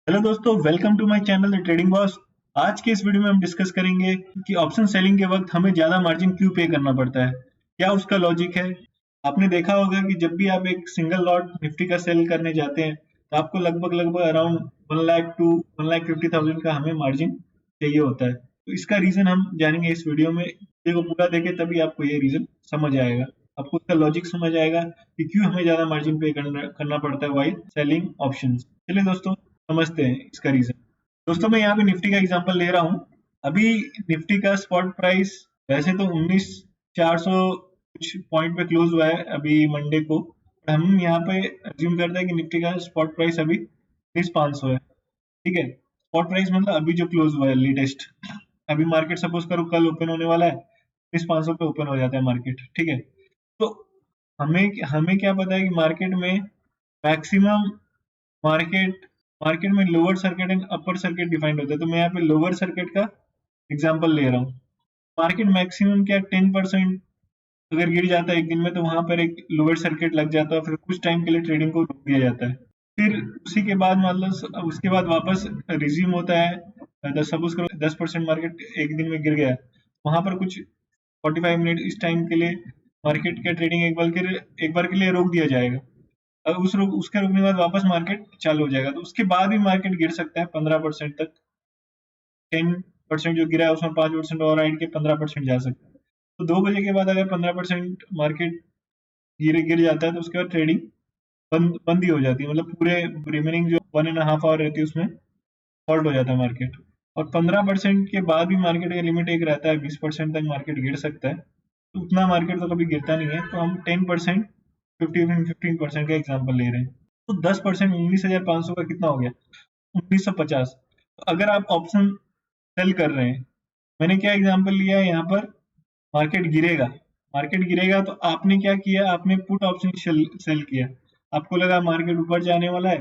Hello दोस्तों, welcome to my channel the trading boss. आज के इस वीडियो में हम डिस्कस करेंगे कि ऑप्शन सेलिंग के वक्त हमें ज्यादा मार्जिन क्यों पे करना पड़ता है, क्या उसका लॉजिक है। आपने देखा होगा कि जब भी आप एक सिंगल लॉट निफ्टी का सेल करने जाते हैं तो आपको लगभग लगभग अराउंड 1 लाख टू 1,50,000 का हमें मार्जिन चाहिए होता है। तो इसका रीजन हम जानेंगे इस वीडियो में। वीडियो को पूरा देखें तभी आपको ये रीजन समझ आएगा, आपको उसका लॉजिक समझ आएगा कि क्यों हमें ज्यादा मार्जिन पे करना पड़ता है वाइल सेलिंग ऑप्शंस। चलिए दोस्तों, समझते हैं इसका रीजन। दोस्तों, मैं यहाँ पे निफ्टी का एग्जांपल ले रहा हूँ। अभी निफ्टी का स्पॉट प्राइस वैसे तो 19,400 कुछ पॉइंट पे क्लोज हुआ है अभी मंडे को। हम यहाँ पे अज्यूम करते हैं कि निफ्टी का स्पॉट प्राइस अभी 19,500 है। ठीक है, स्पॉट प्राइस मतलब अभी जो क्लोज हुआ है लेटेस्ट। अभी मार्केट सपोज करो कल ओपन होने वाला है, 19,500 पे ओपन हो जाता है मार्केट। ठीक है, तो हमें हमें क्या पता है कि मार्केट में मैक्सिमम मार्केट मार्केट में lower circuit and upper circuit defined होता है। तो मैं यहाँ पे लोअर सर्किट का एग्जांपल ले रहा हूँ। मार्केट मैक्सिमम क्या 10% अगर गिर जाता है एक दिन में तो वहां पर एक लोअर सर्किट लग जाता है, फिर कुछ टाइम के लिए ट्रेडिंग को रोक दिया जाता है। फिर उसी के बाद मतलब उसके बाद वापस रिज्यूम होता है। सपोज करो 10% मार्केट एक दिन में गिर गया, वहां पर कुछ 45 मिनट इस टाइम के लिए मार्केट का ट्रेडिंग एक बार के लिए रोक दिया जाएगा। उसके रुकने के बाद वापस मार्केट चालू हो जाएगा। तो उसके बाद भी मार्केट गिर सकता है 15% तक। 10% जो गिरा है उसमें 5% और ऐड के 15% जा सकता है। तो 2 बजे के बाद अगर 15% मार्केट गिर गिर जाता है तो उसके बाद ट्रेडिंग बंद ही हो जाती है। मतलब पूरे रिमेनिंग जो 1.5 आवर रहती है उसमें हॉल्ट हो जाता है मार्केट। और 15% के बाद भी मार्केट का लिमिट एक रहता है, 20% तक मार्केट गिर सकता है। तो उतना मार्केट तो कभी गिरता नहीं है। तो हम 10%, 15% का एग्जाम्पल ले रहे हैं। तो 10% 19,500 का कितना हो गया? 1950। अगर आप ऑप्शन सेल कर रहे हैं, मैंने क्या एग्जांपल लिया है यहाँ पर, मार्केट गिरेगा। मार्केट गिरेगा तो आपने क्या किया, आपने पुट ऑप्शन सेल किया। आपको लगा मार्केट ऊपर जाने वाला है,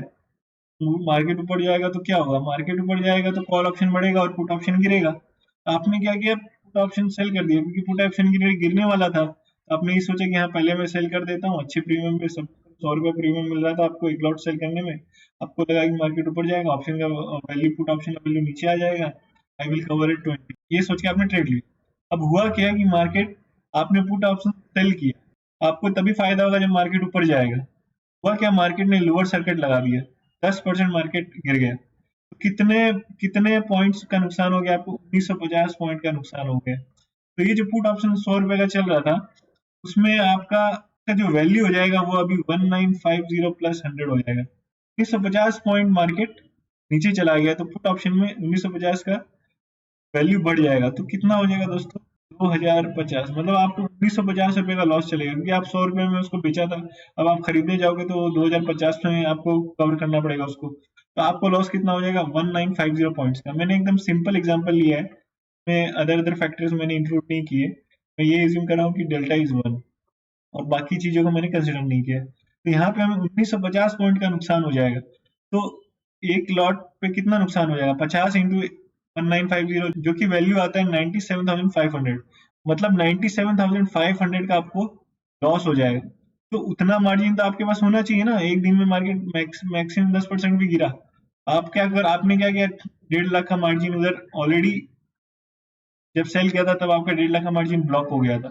मार्केट ऊपर जाएगा तो क्या होगा, मार्केट ऊपर जाएगा तो कॉल ऑप्शन बढ़ेगा और पुट ऑप्शन गिरेगा। आपने क्या किया, पुट ऑप्शन सेल कर दिया क्योंकि पुट ऑप्शन गिरने वाला था। तो आपने ये सोचा कि हाँ पहले मैं सेल कर देता हूँ, अच्छे प्रीमियम पे, सब 100 रुपये प्रीमियम मिल रहा था आपको एक लॉट सेल करने में। आपको लगा कि मार्केट ऊपर जाएगा, ऑप्शन का वैल्यू, पुट ऑप्शन का वैल्यू नीचे आ जाएगा, आई विल कवर इट 20, ये सोच के आपने ट्रेड लिया। अब हुआ क्या कि मार्केट, आपने पुट ऑप्शन सेल किया, आपको तभी फायदा होगा जब मार्केट ऊपर जाएगा। हुआ क्या, मार्केट ने लोअर सर्किट लगा दिया, 10% मार्केट गिर गया। तो कितने कितने पॉइंट्स का नुकसान हो गया आपको? 1950 पॉइंट का नुकसान हो गया। तो ये जो पुट ऑप्शन 100 रुपए का चल रहा था, उसमें आपका का जो वैल्यू हो जाएगा वो अभी 1950 प्लस 100 हो जाएगा। 1950 पॉइंट मार्केट नीचे चला गया तो पुट ऑप्शन में 1950 का वैल्यू बढ़ जाएगा। तो कितना हो जाएगा दोस्तों? 2050। मतलब आपको 1950 रुपए का लॉस चलेगा क्योंकि आप 100 रुपए में उसको बेचा था। अब आप खरीदने जाओगे तो 2050 में आपको कवर करना पड़ेगा उसको। तो आपको लॉस कितना हो जाएगा? 1950 पॉइंट्स का। मैंने एकदम सिंपल एग्जांपल लिया है, मैं अदर अदर फैक्टर्स मैंने इंक्लूड नहीं किए। मैं ये एज्यूम कर रहा हूँ कि डेल्टा इज 1 और बाकी चीजों को मैंने कंसिडर नहीं किया। तो यहाँ पे हमें 1950 पॉइंट का नुकसान हो जाएगा। तो एक लॉट पे कितना नुकसान हो जाएगा? 50 इंटू 1950, जो कि वैल्यू आता है 97,500। मतलब 97,500 का आपको लॉस हो जाएगा। तो उतना मार्जिन तो आपके पास होना चाहिए ना। एक दिन में मार्केट मैक्सिमम 10% भी गिरा, आप क्या कर आपने क्या किया, 1.5 लाख का मार्जिन उधर ऑलरेडी जब सेल किया था तब आपका 1.5 लाख का मार्जिन ब्लॉक हो गया था।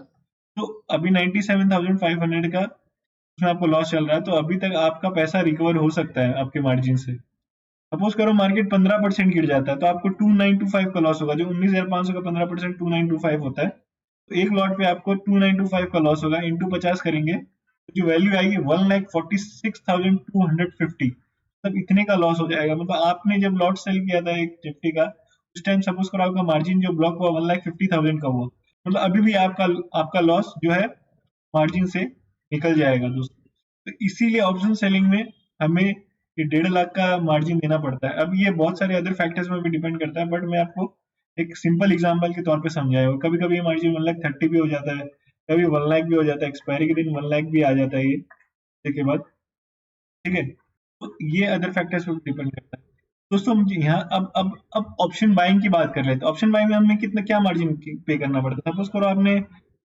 तो अभी 97,500 का उसमें आपको लॉस चल रहा है। तो अभी तक आपका पैसा रिकवर हो सकता है आपके मार्जिन से। सपोज करो मार्केट 15% गिर जाता है तो आपको 2925 का लॉस होगा। जो 19,500 का 15% 2925 होता है। तो एक लॉट पे आपको 2925 का लॉस होगा, इंटू 50 करेंगे तो जो वैल्यू आएगी 1,46,250। मतलब इतने का लॉस हो जाएगा। मतलब आपने जब लॉट सेल किया था एक निफ्टी का, उस टाइम सपोज करो आपका मार्जिन जो ब्लॉक हुआ 1,50,000 का हुआ। मतलब अभी भी आपका आपका लॉस जो है मार्जिन से निकल जाएगा दोस्तों। तो इसीलिए ऑप्शन सेलिंग में हमें ये 1.5 लाख का मार्जिन देना पड़ता है। अब ये बहुत सारे अदर फैक्टर्स में भी डिपेंड करता है, बट मैं आपको एक सिंपल एग्जांपल के तौर पे समझाया हूँ। कभी कभी मार्जिन 1,30,000 भी हो जाता है, कभी 1 लाख भी हो जाता है, एक्सपायरी के दिन 1 लाख भी आ जाता है ये के बाद। ठीक है, तो ये अदर फैक्टर्स पे डिपेंड करता है दोस्तों। मुझे यहाँ अब ऑप्शन बाइंग की बात कर लेते हैं। ऑप्शन बाइंग में हमें कितना क्या मार्जिन पे करना पड़ता है? सपोज करो आपने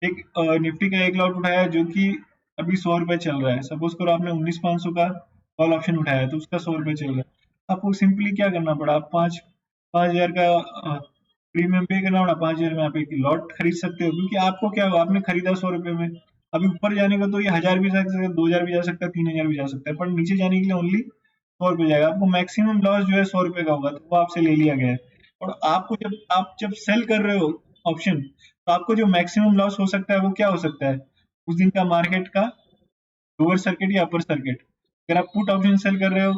एक निफ्टी का एक लॉट उठाया जो कि अभी 100 रुपए चल रहा है। सपोज करो आपने 19,500 का कॉल ऑप्शन उठाया तो उसका 100 रुपए चल रहा है। आपको सिंपली क्या करना पड़ा, आप 5,000 का प्रीमियम पे करना पड़ा, 5,000 में आप एक लॉट खरीद सकते हो, क्योंकि आपको क्या हुआ, आपने खरीदा 100 रुपए में। अभी ऊपर जाने का तो ये 1,000 भी जा सकता है, 2,000 भी जा सकता है, 3,000 भी जा सकता है, पर नीचे जाने के लिए ओनली 100 रुपए जाएगा। आपको मैक्सिमम लॉस जो है 100 रुपए का होगा, तो वो आपसे ले लिया गया है। और आपको जब सेल कर रहे हो ऑप्शन, तो आपको जो मैक्सिमम लॉस हो सकता है वो क्या हो सकता है, उस दिन का मार्केट का लोअर सर्किट या अपर सर्किट। अगर आप पुट ऑप्शन सेल कर रहे हो,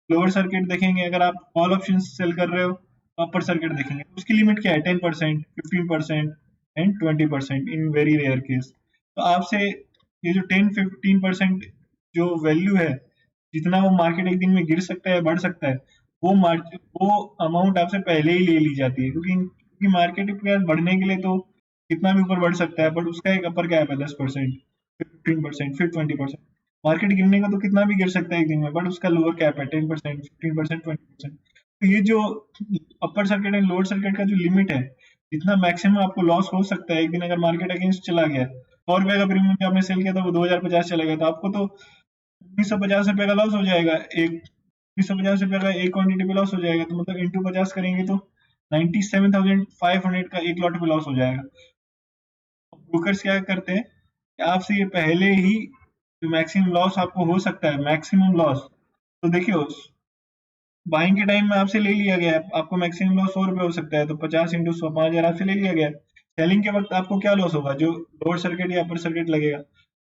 लोअर सर्किट देखेंगे। अगर आप कॉल ऑप्शन सेल कर रहे हो, तो अपर सर्किट देखेंगे। उसकी लिमिट क्या है, 10%, 15% and 20% in very rare case. तो आपसे ये जो 10-15% जो वैल्यू है, जितना वो मार्केट एक दिन में गिर सकता है, बढ़ सकता है, वो अमाउंट आपसे पहले ही ले ली जाती है, क्योंकि मार्केट बढ़ने के लिए तो कितना भी ऊपर बढ़ सकता है, बट उसका एक अपर कैप है 10%, 15%, फिर 20%। मार्केट गिरने का तो कितना भी गिर सकता है एक दिन में, बट उसका लोअर कैप है 10%, 15%, 20%। तो ये जो upper circuit and lower circuit का जो लिमिट है, जितना मैक्सिमम आपको लॉस हो सकता है एक दिन, अगर मार्केट अगेंस्ट चला गया, 100 रुपए का प्रीमियम जो आपने सेल किया था वो 2,050 चला गया, तो आपको तो 1,950 रुपए का लॉस हो जाएगा। 1,950 रुपए का एक क्वांटिटी पे लॉस हो जाएगा, तो मतलब इंटू 50 करेंगे तो 97,500 का एक लॉट पे लॉस हो जाएगा। ब्रोकर्स क्या करते हैं कि आपसे ये पहले ही जो मैक्सिमम लॉस आपको हो सकता है, मैक्सिमम लॉस, तो देखियो बाइंग के टाइम में आपसे ले लिया गया है, आपको मैक्सिमम लॉस 100 रुपए हो सकता है, तो 50 इंटू 100, 5,000 आपसे ले लिया गया है। सेलिंग के वक्त आपको क्या लॉस होगा, जो लोअर सर्किट या अपर सर्किट लगेगा,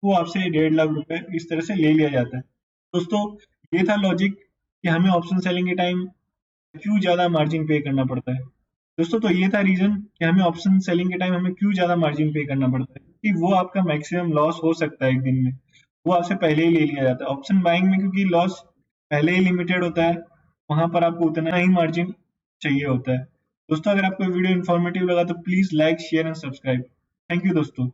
वो आपसे 1,50,000 रुपए इस तरह से ले लिया जाता है। दोस्तों, ये था लॉजिक कि हमें ऑप्शन सेलिंग के टाइम क्यों ज्यादा मार्जिन पे करना पड़ता है। दोस्तों, तो ये था रीजन कि हमें ऑप्शन सेलिंग के टाइम हमें क्यों ज्यादा मार्जिन पे करना पड़ता है, कि वो आपका मैक्सिमम लॉस हो सकता है एक दिन में, वो आपसे पहले ही ले लिया जाता है। ऑप्शन बाइंग में क्योंकि लॉस पहले ही लिमिटेड होता है, वहां पर आपको उतना ही मार्जिन चाहिए होता है। दोस्तों, अगर आपको वीडियो इन्फॉर्मेटिव लगा तो please like, share and subscribe. Thank you दोस्तों।